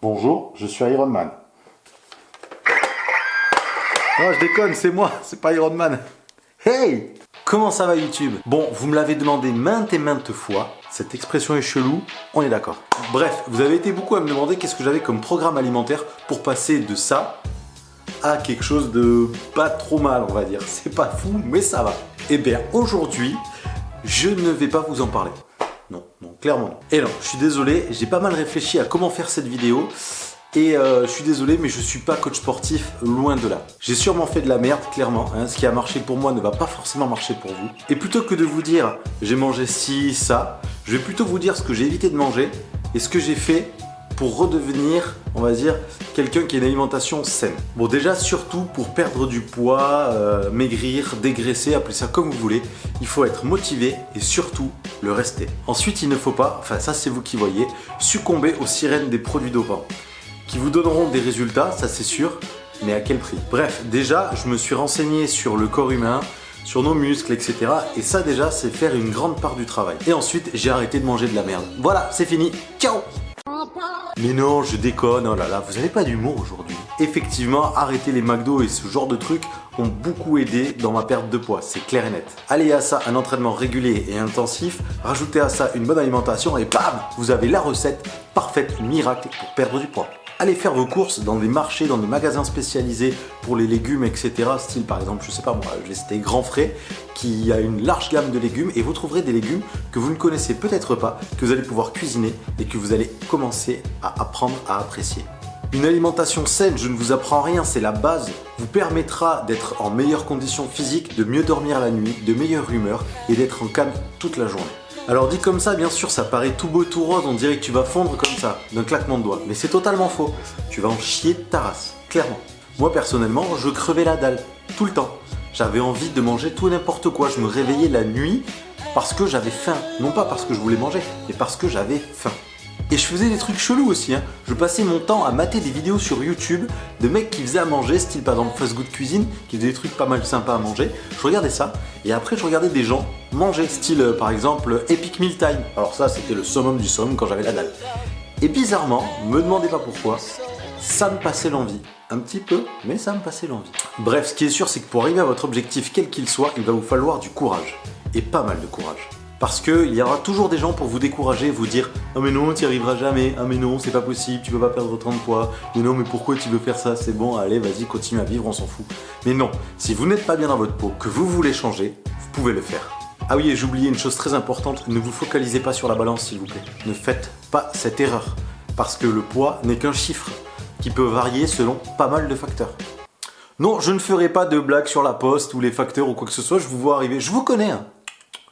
Bonjour, je suis Iron Man. Non, je déconne, c'est moi, c'est pas Iron Man. Hey! Comment ça va YouTube? Bon, vous me l'avez demandé maintes et maintes fois, cette expression est chelou, on est d'accord. Bref, vous avez été beaucoup à me demander qu'est-ce que j'avais comme programme alimentaire pour passer de ça à quelque chose de pas trop mal, on va dire. C'est pas fou, mais ça va. Et bien, aujourd'hui, je ne vais pas vous en parler. Non, clairement non. Et non, je suis désolé, j'ai pas mal réfléchi à comment faire cette vidéo. Et je suis désolé, mais je suis pas coach sportif, loin de là. J'ai sûrement fait de la merde, clairement. Hein. Ce qui a marché pour moi ne va pas forcément marcher pour vous. Et plutôt que de vous dire j'ai mangé ci, ça, je vais plutôt vous dire ce que j'ai évité de manger et ce que j'ai fait pour redevenir, on va dire, quelqu'un qui a une alimentation saine. Bon, déjà, surtout pour perdre du poids, maigrir, dégraisser, appelez ça comme vous voulez, il faut être motivé et surtout le rester. Ensuite, il ne faut pas, enfin ça c'est vous qui voyez, succomber aux sirènes des produits dopants qui vous donneront des résultats, ça c'est sûr, mais à quel prix? Bref, déjà, je me suis renseigné sur le corps humain, sur nos muscles, etc. Et ça déjà, c'est faire une grande part du travail. Et ensuite, j'ai arrêté de manger de la merde. Voilà, c'est fini. Ciao! Mais non, je déconne, oh là là, vous avez pas d'humour aujourd'hui. Effectivement, arrêter les McDo et ce genre de trucs ont beaucoup aidé dans ma perte de poids, c'est clair et net. Allez à ça un entraînement régulier et intensif, rajoutez à ça une bonne alimentation et bam, vous avez la recette parfaite, miracle pour perdre du poids. Allez faire vos courses dans des marchés, dans des magasins spécialisés pour les légumes, etc. Style par exemple, je sais pas moi, je vais citer Grand Frais, qui a une large gamme de légumes et vous trouverez des légumes que vous ne connaissez peut-être pas, que vous allez pouvoir cuisiner et que vous allez commencer à apprendre à apprécier. Une alimentation saine, je ne vous apprends rien, c'est la base, vous permettra d'être en meilleures conditions physiques, de mieux dormir la nuit, de meilleure humeur et d'être en calme toute la journée. Alors dit comme ça, bien sûr, ça paraît tout beau, tout rose, on dirait que tu vas fondre comme ça, d'un claquement de doigts. Mais c'est totalement faux. Tu vas en chier de ta race, clairement. Moi, personnellement, je crevais la dalle, tout le temps. J'avais envie de manger tout et n'importe quoi. Je me réveillais la nuit parce que j'avais faim. Non pas parce que je voulais manger, mais parce que j'avais faim. Et je faisais des trucs chelous aussi, hein. Je passais mon temps à mater des vidéos sur YouTube de mecs qui faisaient à manger, style par exemple Fast Good Cuisine, qui faisaient des trucs pas mal sympas à manger. Je regardais ça, et après je regardais des gens manger, style par exemple Epic Meal Time. Alors ça, c'était le summum du summum quand j'avais la dalle. Et bizarrement, me demandez pas pourquoi, ça me passait l'envie. Un petit peu, mais ça me passait l'envie. Bref, ce qui est sûr, c'est que pour arriver à votre objectif, quel qu'il soit, il va vous falloir du courage. Et pas mal de courage. Parce qu'il y aura toujours des gens pour vous décourager, vous dire « Ah mais non, tu n'y arriveras jamais, ah mais non, c'est pas possible, tu peux pas perdre autant de poids, mais non, mais pourquoi tu veux faire ça, c'est bon, allez, vas-y, continue à vivre, on s'en fout. » Mais non, si vous n'êtes pas bien dans votre peau, que vous voulez changer, vous pouvez le faire. Ah oui, et j'ai oublié une chose très importante, ne vous focalisez pas sur la balance s'il vous plaît. Ne faites pas cette erreur, parce que le poids n'est qu'un chiffre qui peut varier selon pas mal de facteurs. Non, je ne ferai pas de blagues sur la poste ou les facteurs ou quoi que ce soit, je vous vois arriver, je vous connais, hein.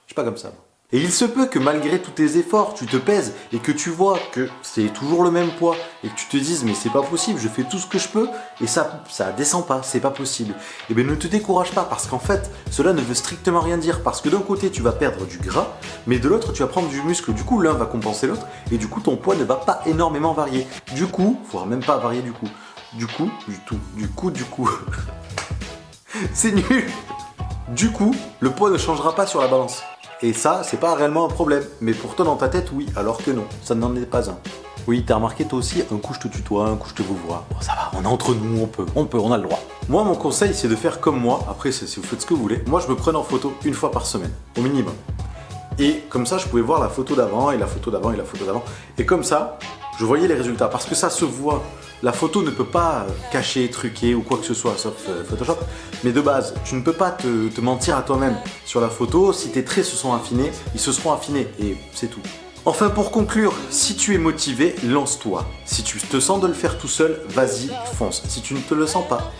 Je suis pas comme ça, moi. Et il se peut que malgré tous tes efforts, tu te pèses et que tu vois que c'est toujours le même poids et que tu te dises mais c'est pas possible, je fais tout ce que je peux et ça descend pas, c'est pas possible. Et bien ne te décourage pas parce qu'en fait cela ne veut strictement rien dire parce que d'un côté tu vas perdre du gras mais de l'autre tu vas prendre du muscle, du coup l'un va compenser l'autre et du coup ton poids ne va pas énormément varier. Du coup, voire même pas varier du coup. Du coup. C'est nul. Du coup, le poids ne changera pas sur la balance. Et ça, c'est pas réellement un problème. Mais pourtant dans ta tête, oui, alors que non, ça n'en est pas un. Oui, t'as remarqué toi aussi, un coup je te tutoie, un coup je te vous vois. Bon, ça va, on est entre nous, on a le droit. Moi, mon conseil, c'est de faire comme moi. Après, si vous faites ce que vous voulez. Moi, je me prenais en photo une fois par semaine, au minimum. Et comme ça, je pouvais voir la photo d'avant, et la photo d'avant, et la photo d'avant. Et comme ça, je voyais les résultats. Parce que ça se voit. La photo ne peut pas cacher, truquer ou quoi que ce soit, sauf Photoshop. Mais de base, tu ne peux pas te mentir à toi-même sur la photo. Si tes traits se sont affinés, ils se seront affinés. Et c'est tout. Enfin, pour conclure, si tu es motivé, lance-toi. Si tu te sens de le faire tout seul, vas-y, fonce. Si tu ne te le sens pas,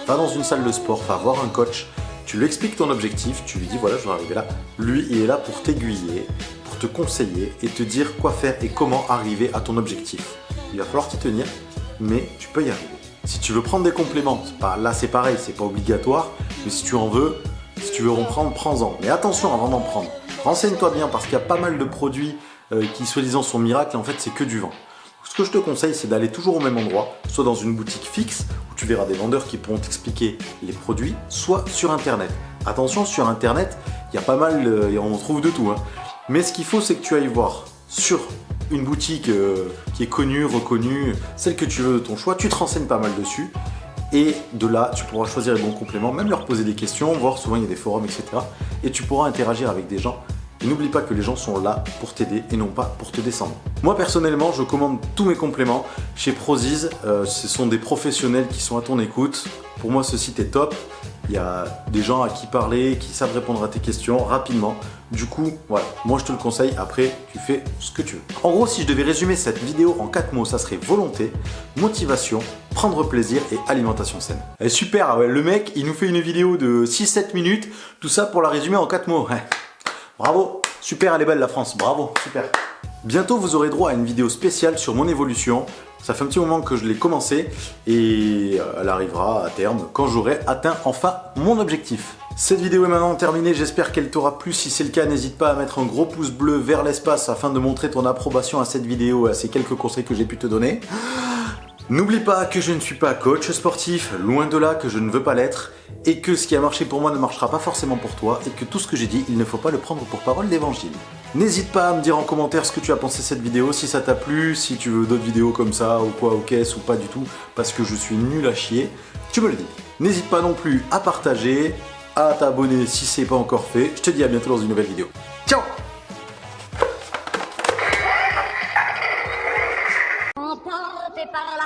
va dans une salle de sport, va voir un coach. Tu lui expliques ton objectif, tu lui dis voilà, je vais arriver là. Lui, il est là pour t'aiguiller, pour te conseiller et te dire quoi faire et comment arriver à ton objectif. Il va falloir t'y tenir, mais tu peux y arriver. Si tu veux prendre des compléments, là c'est pareil, c'est pas obligatoire, mais si tu en veux, si tu veux en prendre, prends-en. Mais attention avant d'en prendre. Renseigne-toi bien parce qu'il y a pas mal de produits qui soi-disant sont miracles et en fait c'est que du vent. Ce que je te conseille, c'est d'aller toujours au même endroit, soit dans une boutique fixe où tu verras des vendeurs qui pourront t'expliquer les produits, soit sur internet. Attention, sur internet, il y a pas mal, on trouve de tout, hein. Mais ce qu'il faut, c'est que tu ailles voir sur une boutique qui est connue, reconnue, celle que tu veux de ton choix, tu te renseignes pas mal dessus. Et de là, tu pourras choisir les bons compléments, même leur poser des questions, voir souvent il y a des forums, etc. Et tu pourras interagir avec des gens. Et n'oublie pas que les gens sont là pour t'aider et non pas pour te descendre. Moi personnellement, je commande tous mes compléments chez Prozis. Ce sont des professionnels qui sont à ton écoute. Pour moi, ce site est top. Il y a des gens à qui parler, qui savent répondre à tes questions rapidement. Du coup, voilà, moi je te le conseille. Après, tu fais ce que tu veux. En gros, si je devais résumer cette vidéo en 4 mots, ça serait volonté, motivation, prendre plaisir et alimentation saine. Et super, ouais, le mec, il nous fait une vidéo de 6-7 minutes. Tout ça pour la résumer en 4 mots. Ouais. Bravo, super, elle est belle la France, bravo, super. Bientôt vous aurez droit à une vidéo spéciale sur mon évolution. Ça fait un petit moment que je l'ai commencé et elle arrivera à terme quand j'aurai atteint enfin mon objectif. Cette vidéo est maintenant terminée, j'espère qu'elle t'aura plu. Si c'est le cas, n'hésite pas à mettre un gros pouce bleu vers l'espace afin de montrer ton approbation à cette vidéo et à ces quelques conseils que j'ai pu te donner. N'oublie pas que je ne suis pas coach sportif, loin de là, que je ne veux pas l'être, et que ce qui a marché pour moi ne marchera pas forcément pour toi, et que tout ce que j'ai dit, il ne faut pas le prendre pour parole d'évangile. N'hésite pas à me dire en commentaire ce que tu as pensé de cette vidéo, si ça t'a plu, si tu veux d'autres vidéos comme ça, ou quoi, ou qu'est-ce, ou pas du tout, parce que je suis nul à chier, tu me le dis. N'hésite pas non plus à partager, à t'abonner si c'est pas encore fait. Je te dis à bientôt dans une nouvelle vidéo. Ciao! Emporté par la